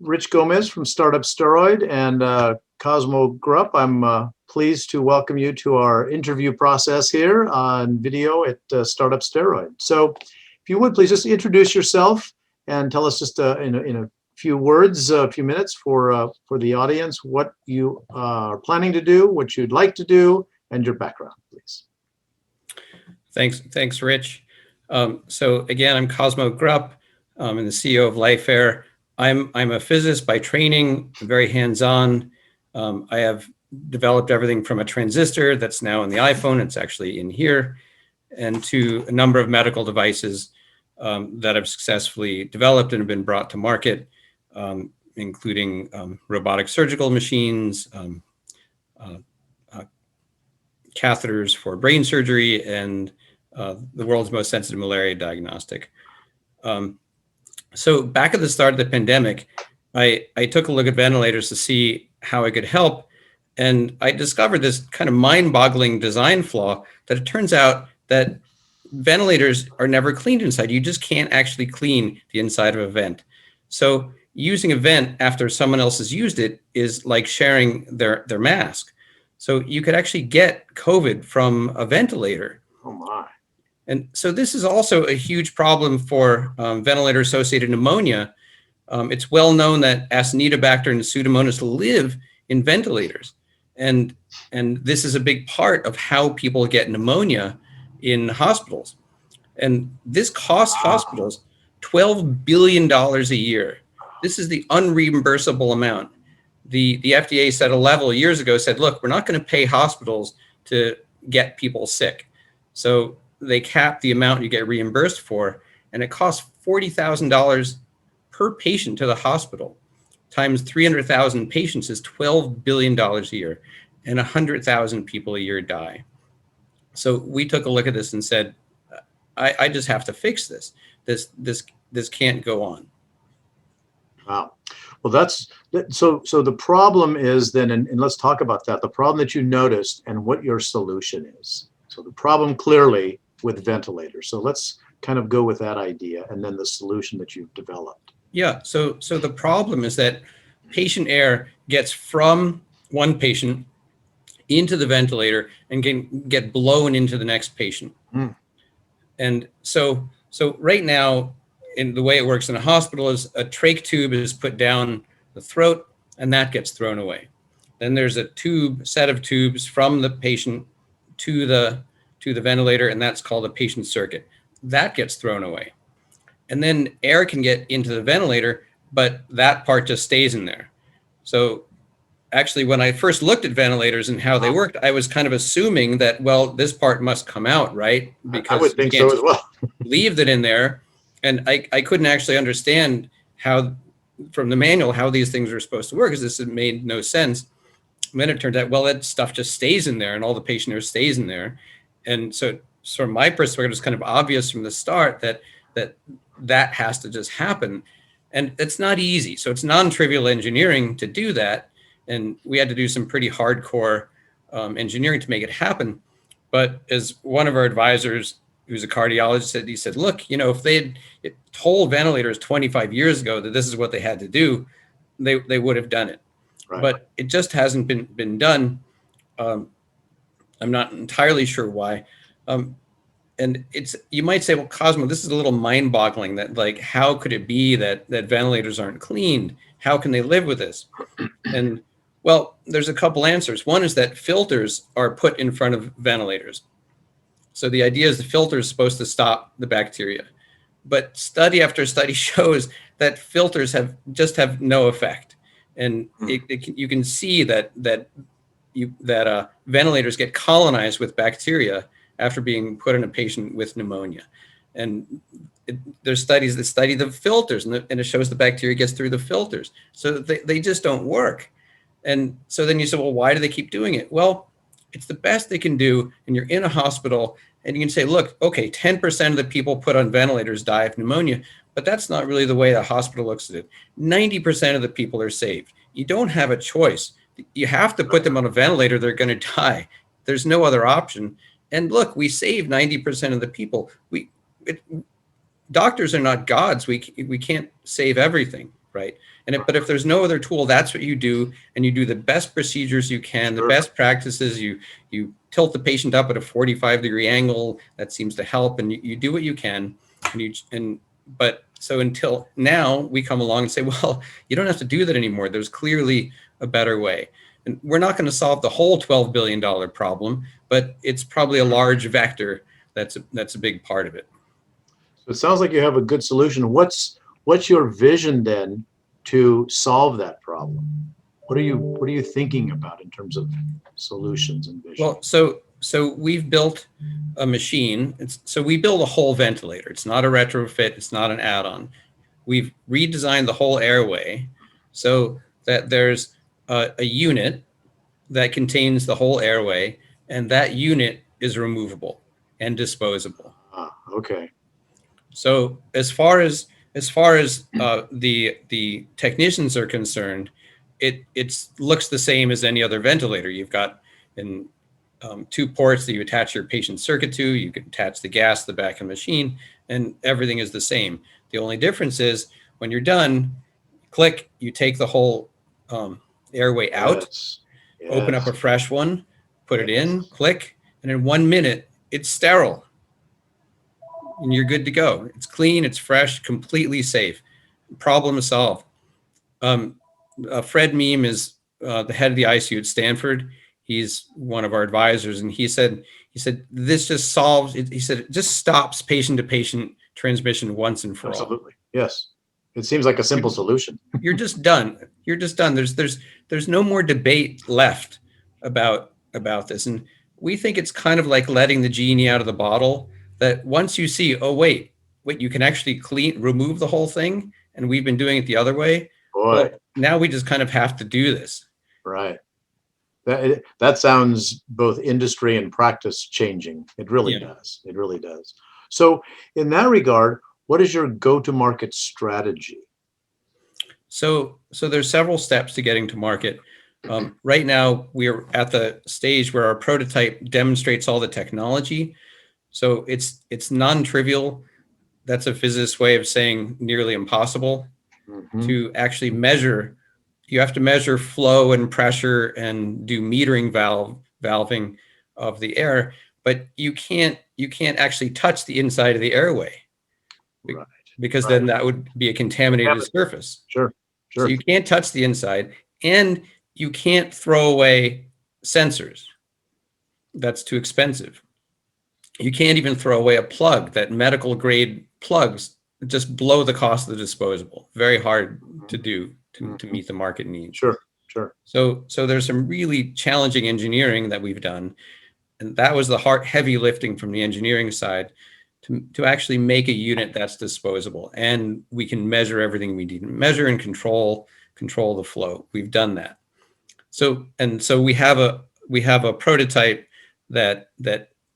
Rich Gomez from Startup Steroid and Cosmo Grupp. I'm pleased to welcome you to our interview process here on video at Startup Steroid. So if you would please just introduce yourself and tell us just in a few words, a few minutes for the audience, what you are planning to do, what you'd like to do, and your background, please. Thanks, Rich. So again, I'm Cosmo Grupp. I'm the CEO of LifeAir. I'm a physicist by training, very hands-on. I have developed everything from a transistor that's now in the iPhone, it's actually in here, and to a number of medical devices that I've successfully developed and have been brought to market, including robotic surgical machines, catheters for brain surgery, and the world's most sensitive malaria diagnostic. So back at the start of the pandemic, I took a look at ventilators to see how I could help. And I discovered this kind of mind-boggling design flaw that it turns out that ventilators are never cleaned inside. You just can't actually clean the inside of a vent. So using a vent after someone else has used it is like sharing their mask. So you could actually get COVID from a ventilator. Oh my. And so this is also a huge problem for ventilator-associated pneumonia. It's well known that Acinetobacter and Pseudomonas live in ventilators. And this is a big part of how people get pneumonia in hospitals. And this costs hospitals $12 billion a year. This is the unreimbursable amount. The FDA set a level years ago, said, look, we're not going to pay hospitals to get people sick. So they cap the amount you get reimbursed for, and it costs $40,000 per patient to the hospital. Times 300,000 patients is $12 billion a year, and 100,000 people a year die. So we took a look at this and said, I just have to fix this. This can't go on. Wow. Well, so the problem is then, and let's talk about that, the problem that you noticed and what your solution is. So the problem clearly with ventilators. So let's kind of go with that idea and then the solution that you've developed. Yeah, so the problem is that patient air gets from one patient into the ventilator and can get blown into the next patient. Mm. And so right now, in the way it works in a hospital is a trach tube is put down the throat and that gets thrown away. Then there's a set of tubes from the patient to the ventilator, and that's called a patient circuit. That gets thrown away. And then air can get into the ventilator, but that part just stays in there. So actually, when I first looked at ventilators and how they worked, I was kind of assuming that, well, this part must come out, right? Because I would think so as well. Leave it in there. And I couldn't actually understand how, from the manual, how these things are supposed to work, because this made no sense. And then it turned out, well, that stuff just stays in there and all the patient air stays in there. And so from my perspective, it's kind of obvious from the start that has to just happen. And it's not easy. So it's non-trivial engineering to do that. And we had to do some pretty hardcore engineering to make it happen. But as one of our advisors, who's a cardiologist, said, he said, look, if they had told ventilators 25 years ago that this is what they had to do, they would have done it. Right. But it just hasn't been done. I'm not entirely sure why. And you might say, well, Cosmo, this is a little mind-boggling that, like, how could it be that ventilators aren't cleaned? How can they live with this? And well, there's a couple answers. One is that filters are put in front of ventilators. So the idea is the filter is supposed to stop the bacteria. But study after study shows that filters have no effect. And you can see that ventilators get colonized with bacteria after being put in a patient with pneumonia. And there's studies that study the filters, and it shows the bacteria gets through the filters. So they just don't work. And so then you say, well, why do they keep doing it? Well, it's the best they can do, and you're in a hospital, and you can say, look, okay, 10% of the people put on ventilators die of pneumonia, but that's not really the way the hospital looks at it. 90% of the people are saved. You don't have a choice. You have to put them on a ventilator, they're going to die. There's no other option. And look, we save 90% of the people. Doctors are not gods. We can't save everything, right? But if there's no other tool, that's what you do, and you do the best procedures you can, the best practices. You tilt the patient up at a 45-degree angle. That seems to help, and you do what you can. But so until now, we come along and say, well, you don't have to do that anymore. There's clearly a better way. And we're not going to solve the whole $12 billion problem, but it's probably a large vector that's a big part of it. So it sounds like you have a good solution. What's your vision then to solve that problem? What are you thinking about in terms of solutions and vision? Well, so we've built a machine. So we build a whole ventilator. It's not a retrofit. It's not an add-on. We've redesigned the whole airway so that there's a unit that contains the whole airway, and that unit is removable and disposable. Okay. So as far as the technicians are concerned, it looks the same as any other ventilator. You've got two ports that you attach your patient circuit to. You can attach the gas to the back of the machine, and everything is the same. The only difference is when you're done, click, you take the whole airway out, open up a fresh one, put it in, click, and in 1 minute, it's sterile. And you're good to go. It's clean, it's fresh, completely safe. Problem solved. Fred Meem is the head of the ICU at Stanford. He's one of our advisors, and he said this just solves it. He said it just stops patient-to-patient transmission once and for all. Absolutely, yes. It seems like a simple solution. You're just done. You're just done. There's no more debate left about this, and we think it's kind of like letting the genie out of the bottle. That once you see, oh wait, you can actually remove the whole thing, and we've been doing it the other way. Boy. Well, now we just kind of have to do this. Right. That sounds both industry and practice changing. It really does. It really does. So in that regard, what is your go-to-market strategy? So there's several steps to getting to market. Right now, we're at the stage where our prototype demonstrates all the technology. So it's non-trivial. That's a physicist's way of saying nearly impossible to actually measure. You have to measure flow and pressure and do metering valving of the air, but you can't actually touch the inside of the airway, because then that would be a contaminated surface. Sure. So you can't touch the inside, and you can't throw away sensors. That's too expensive. You can't even throw away a plug. That medical grade plugs just blow the cost of the disposable. Very hard to do to meet the market needs. Sure. So there's some really challenging engineering that we've done, and that was the heavy lifting from the engineering side to actually make a unit that's disposable, and we can measure everything we need to measure and control the flow. We've done that. So we have a prototype that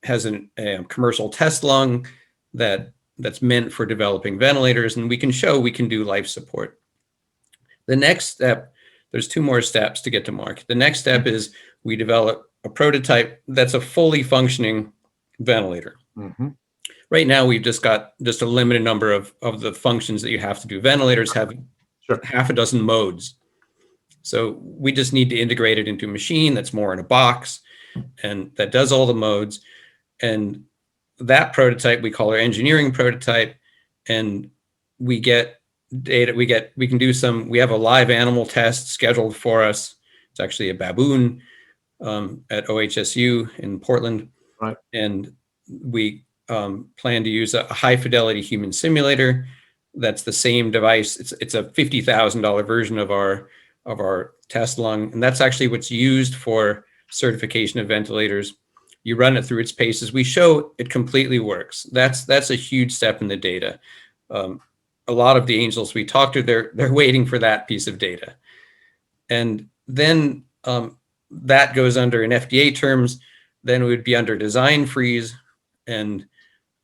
has a commercial test lung that's meant for developing ventilators, and we can show we can do life support. The next step, there's two more steps to get to market. The next step is we develop a prototype that's a fully functioning ventilator. Right now, we've just got a limited number of the functions that you have to do. Ventilators have half a dozen modes. So we just need to integrate it into a machine that's more in a box and that does all the modes. And that prototype we call our engineering prototype, and we get data. We have a live animal test scheduled for us. It's actually a baboon at OHSU in Portland. Right. And we plan to use a high fidelity human simulator. That's the same device. It's a $50,000 version of our test lung, and that's actually what's used for certification of ventilators. You run it through its paces. We show it completely works. That's a huge step in the data. A lot of the angels we talk to, they're waiting for that piece of data, and then that goes under in FDA terms. Then we would be under design freeze, and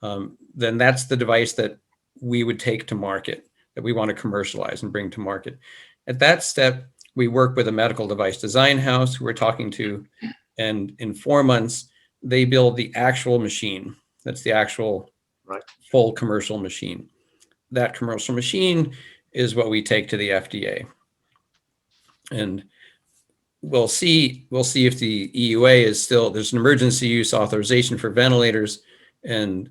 then that's the device that we would take to market, that we want to commercialize and bring to market. At that step, we work with a medical device design house who we're talking to, and in 4 months, they build the actual machine. That's the actual full commercial machine. That commercial machine is what we take to the FDA. And we'll see if the EUA is still, there's an emergency use authorization for ventilators, and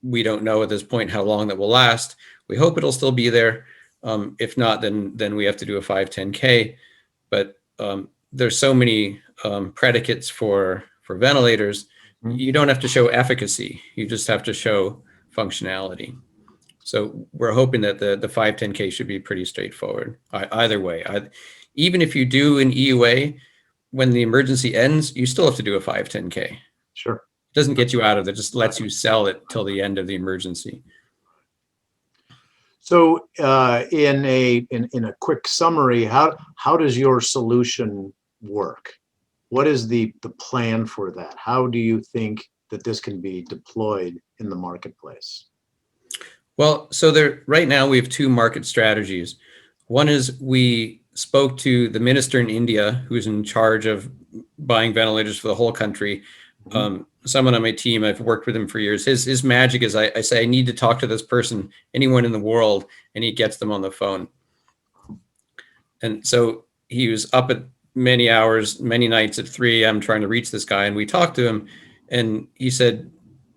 we don't know at this point how long that will last. We hope it'll still be there. If not, then we have to do a 510K. But there's so many predicates for ventilators. You don't have to show efficacy. You just have to show functionality. So we're hoping that the 510K should be pretty straightforward. Either way, even if you do an EUA, when the emergency ends, you still have to do a 510K. Sure. It doesn't get you out of it, just lets you sell it till the end of the emergency. So in a quick summary, how does your solution work? What is the plan for that? How do you think that this can be deployed in the marketplace? Well, so right now we have two market strategies. One is we spoke to the minister in India who's in charge of buying ventilators for the whole country. Someone on my team, I've worked with him for years. His magic is I say, I need to talk to this person, anyone in the world, and he gets them on the phone. And so he was up at many hours, many nights at 3 a.m. trying to reach this guy. And we talked to him, and he said,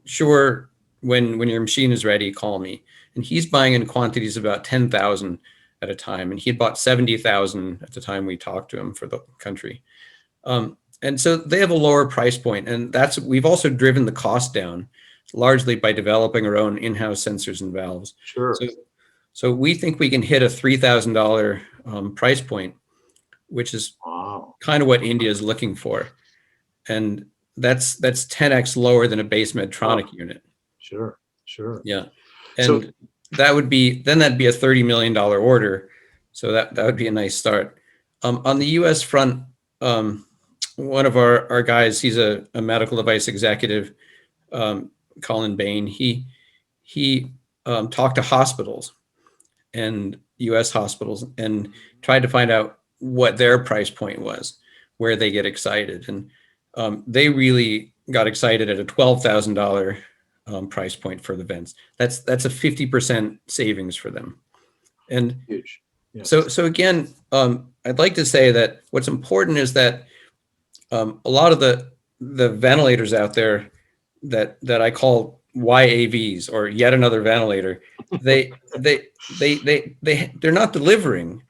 sure, when your machine is ready, call me. And he's buying in quantities about 10,000 at a time. And he had bought 70,000 at the time we talked to him for the country. And so they have a lower price point, and we've also driven the cost down largely by developing our own in-house sensors and valves. Sure. So we think we can hit a $3,000 price point, which is kind of what India is looking for, and that's 10x lower than a base Medtronic unit. Sure. Yeah, and so that'd be a $30 million order. So that would be a nice start. On the U.S. front. One of our guys, he's a medical device executive, Colin Bain. He talked to hospitals and U.S. hospitals and tried to find out what their price point was, where they get excited. And they really got excited at a $12,000 price point for the vents. That's a 50% savings for them. And huge. Yes. So again, I'd like to say that what's important is that a lot of the ventilators out there that I call YAVs, or yet another ventilator, they're not delivering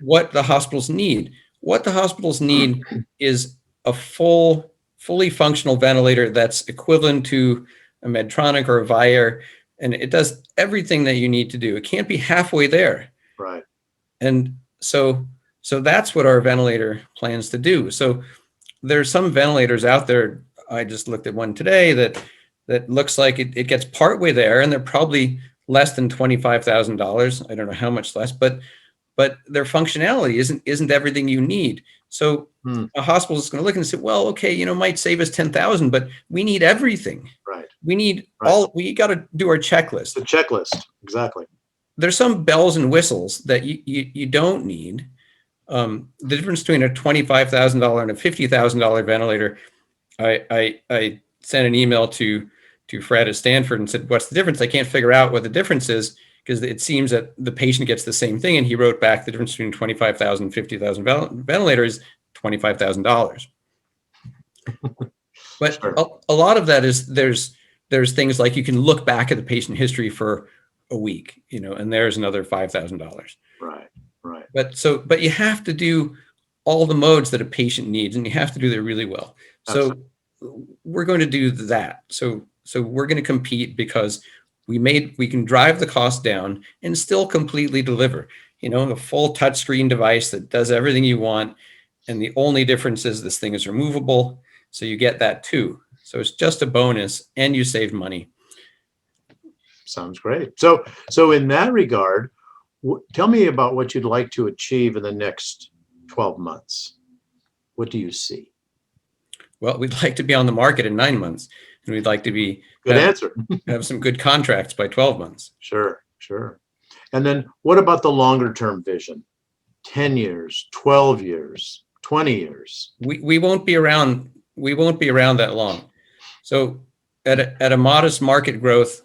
what the hospitals need. What the hospitals need is a fully functional ventilator that's equivalent to a Medtronic or a VAP, and it does everything that you need to do. It can't be halfway there. Right. And so that's what our ventilator plans to do. So there's some ventilators out there. I just looked at one today that looks like it gets partway there, and they're probably less than $25,000. I don't know how much less, but their functionality isn't everything you need. So a hospital is going to look and say, well, okay, might save us 10,000, but we need everything. Right. We need we got to do our checklist. The checklist, exactly. There's some bells and whistles that you don't need. The difference between a $25,000 and a $50,000 ventilator, I sent an email to Fred at Stanford and said, what's the difference? I can't figure out what the difference is, because it seems that the patient gets the same thing. And he wrote back, the difference between 25,000 and 50,000 ventilator is $25,000. But sure. a lot of that is there's things like you can look back at the patient history for a week, and there's another $5,000. Right. But you have to do all the modes that a patient needs, and you have to do that really well. Absolutely. So we're going to do that. So we're going to compete because we can drive the cost down and still completely deliver, a full touchscreen device that does everything you want. And the only difference is this thing is removable. So you get that too. So it's just a bonus, and you save money. Sounds great. So in that regard, tell me about what you'd like to achieve in the next 12 months. What do you see? Well, we'd like to be on the market in 9 months, and we'd like to have some good contracts by 12 months. Sure. And then what about the longer term vision? 10 years, 12 years, 20 years? We won't be around that long. So at a modest market growth,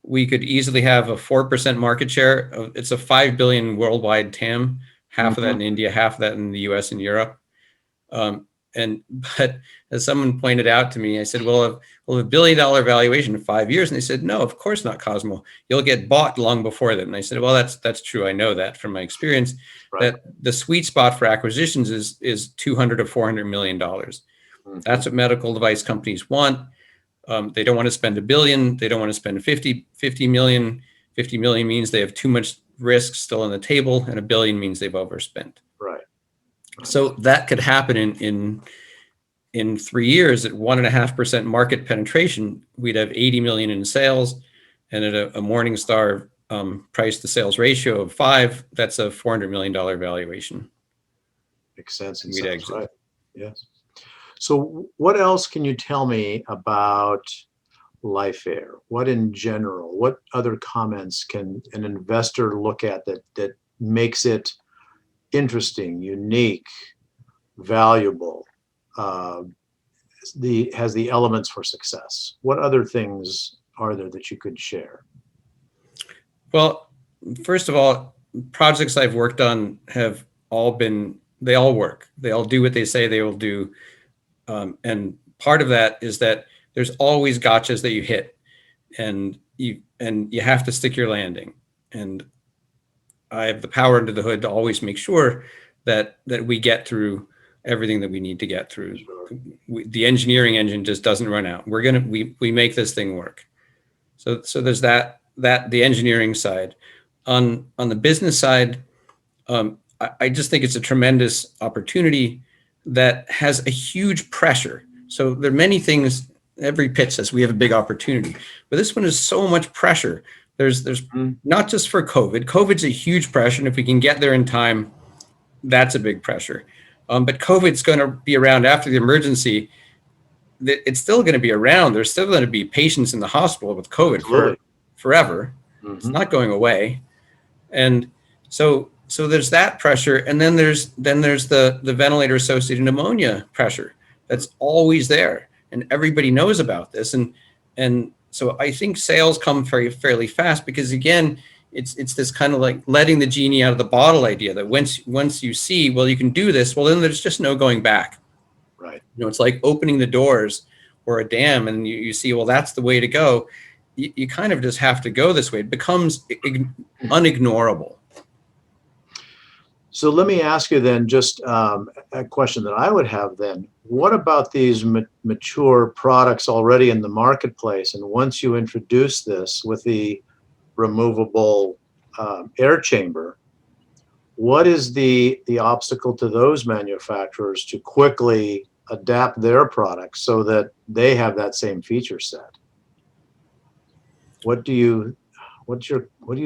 we could easily have a 4% market share. It's a 5 billion worldwide TAM, half of that in India, half of that in the US and Europe. But as someone pointed out to me, I said, well, $1 billion valuation in 5 years. And they said, no, of course not, Cosmo. You'll get bought long before that. And I said, well, that's true. I know that from my experience, that the sweet spot for acquisitions is 200 to $400 million. That's what medical device companies want. They don't want to spend $1 billion. They don't want to spend 50 million. 50 million means they have too much risk still on the table, and $1 billion means they've overspent. Right. So that could happen in 3 years at 1.5% market penetration. We'd have 80 million in sales, and at a Morningstar price to sales ratio of 5, that's a $400 million valuation. Makes sense. We'd exit. Right. Yes. So what else can you tell me about LifeAir? What in general, what other comments can an investor look at that makes it interesting, unique, valuable, has the elements for success? What other things are there that you could share? Well, first of all, projects I've worked on have they all work. They all do what they say they will do. And part of that is that there's always gotchas that you hit, and you have to stick your landing. And I have the power under the hood to always make sure that we get through everything that we need to get through. The engineering engine just doesn't run out. We make this thing work. So there's that the engineering side. On the business side, I just think it's a tremendous opportunity that has a huge pressure. So there are many things. Every pitch says we have a big opportunity, but this one is so much pressure. There's not just for COVID. COVID's a huge pressure, and if we can get there in time, that's a big pressure. But COVID's going to be around after the emergency. It's still going to be around. There's still going to be patients in the hospital with COVID forever. It's not going away. And so there's that pressure, and then there's the ventilator associated pneumonia pressure that's always there, and everybody knows about this. And so I think sales come fairly fast, because again, it's this kind of like letting the genie out of the bottle idea, that once you see, well, you can do this, well, then there's just no going back. Right. It's like opening the doors or a dam, and you see, well, that's the way to go. You kind of just have to go this way. It becomes unignorable. So let me ask you then just a question that I would have then. What about these mature products already in the marketplace? And once you introduce this with the removable air chamber, what is the obstacle to those manufacturers to quickly adapt their products so that they have that same feature set? What do you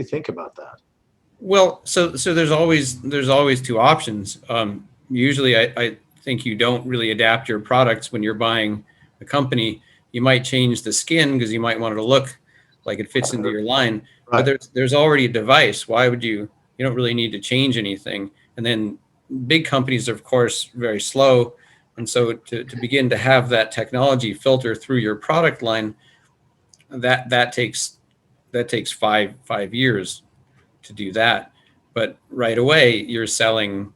think about that? Well, so there's always two options. Usually, I think you don't really adapt your products when you're buying a company. You might change the skin because you might want it to look like it fits into your line. Right. But there's already a device. Why would you don't really need to change anything. And then big companies are, of course, very slow. And so to begin to have that technology filter through your product line, that takes 5 years to do that. But right away, you're selling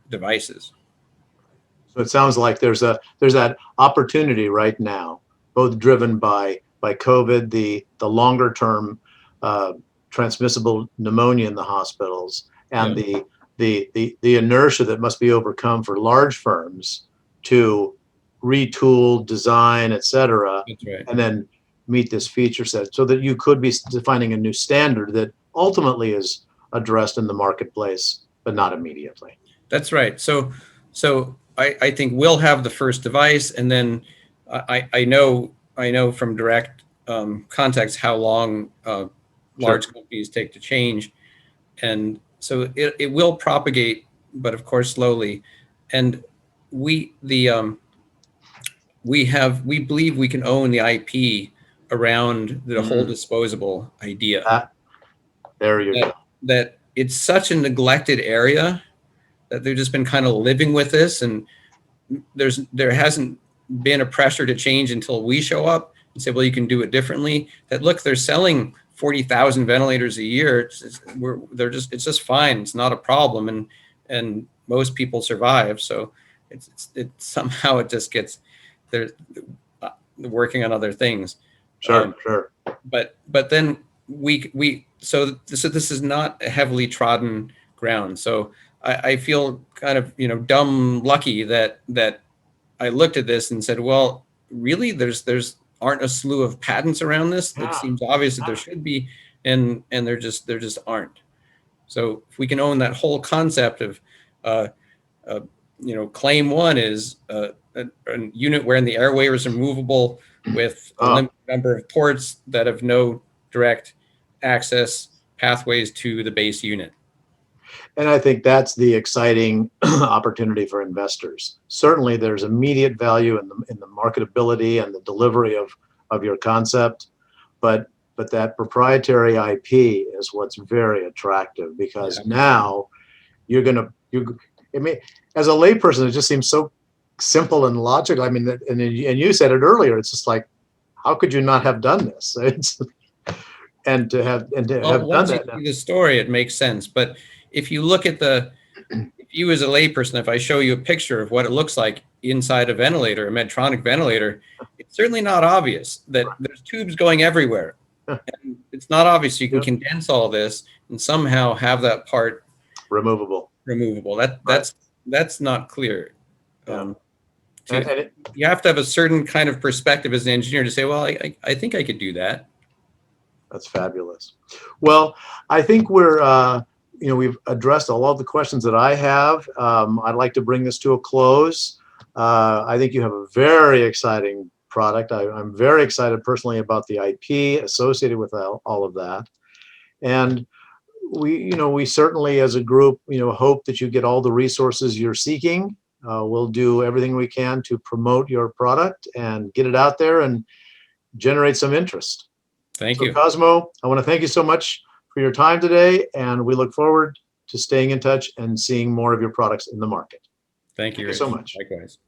devices. So it sounds like there's that opportunity right now, both driven by COVID, the longer term transmissible pneumonia in the hospitals, and the inertia that must be overcome for large firms to retool, design, et cetera, right. And then meet this feature set, so that you could be defining a new standard that ultimately is addressed in the marketplace, but not immediately. That's right. So I think we'll have the first device, and then I know from direct contacts how long large companies take to change, and so it will propagate, but of course slowly. And we believe we can own the IP around the whole disposable idea. There you go. That it's such a neglected area that they've just been kind of living with this, and there hasn't been a pressure to change until we show up. and say, well, you can do it differently. That look, they're selling 40,000 ventilators a year. It's just fine. It's not a problem, and most people survive. So it somehow it just gets they're working on other things. Sure, sure. But then so this is not a heavily trodden ground. So I feel kind of dumb lucky that I looked at this and said, well, really, there's aren't a slew of patents around this. It seems obvious that there should be, and there just aren't. So if we can own that whole concept of, claim one is a unit wherein the airway is removable with a limited number of ports that have no direct access pathways to the base unit. And I think that's the exciting opportunity for investors. Certainly, there's immediate value in the marketability and the delivery of your concept, but that proprietary IP is what's very attractive, because now I mean, as a layperson, it just seems so simple and logical. I mean, and you said it earlier. It's just like, how could you not have done this? And to have done that. Once you see the story, it makes sense. But if you look at if you as a layperson, if I show you a picture of what it looks like inside a ventilator, a Medtronic ventilator, it's certainly not obvious that there's tubes going everywhere. And it's not obvious you can condense all this and somehow have that part removable. That's not clear. Yeah. You have to have a certain kind of perspective as an engineer to say, well, I think I could do that. That's fabulous. Well, I think we've addressed all of the questions that I have. I'd like to bring this to a close. I think you have a very exciting product. I'm very excited personally about the IP associated with all of that. And we certainly as a group, hope that you get all the resources you're seeking. We'll do everything we can to promote your product and get it out there and generate some interest. Thank you. Cosmo, I want to thank you so much for your time today, and we look forward to staying in touch and seeing more of your products in the market. Thank you So much. Likewise.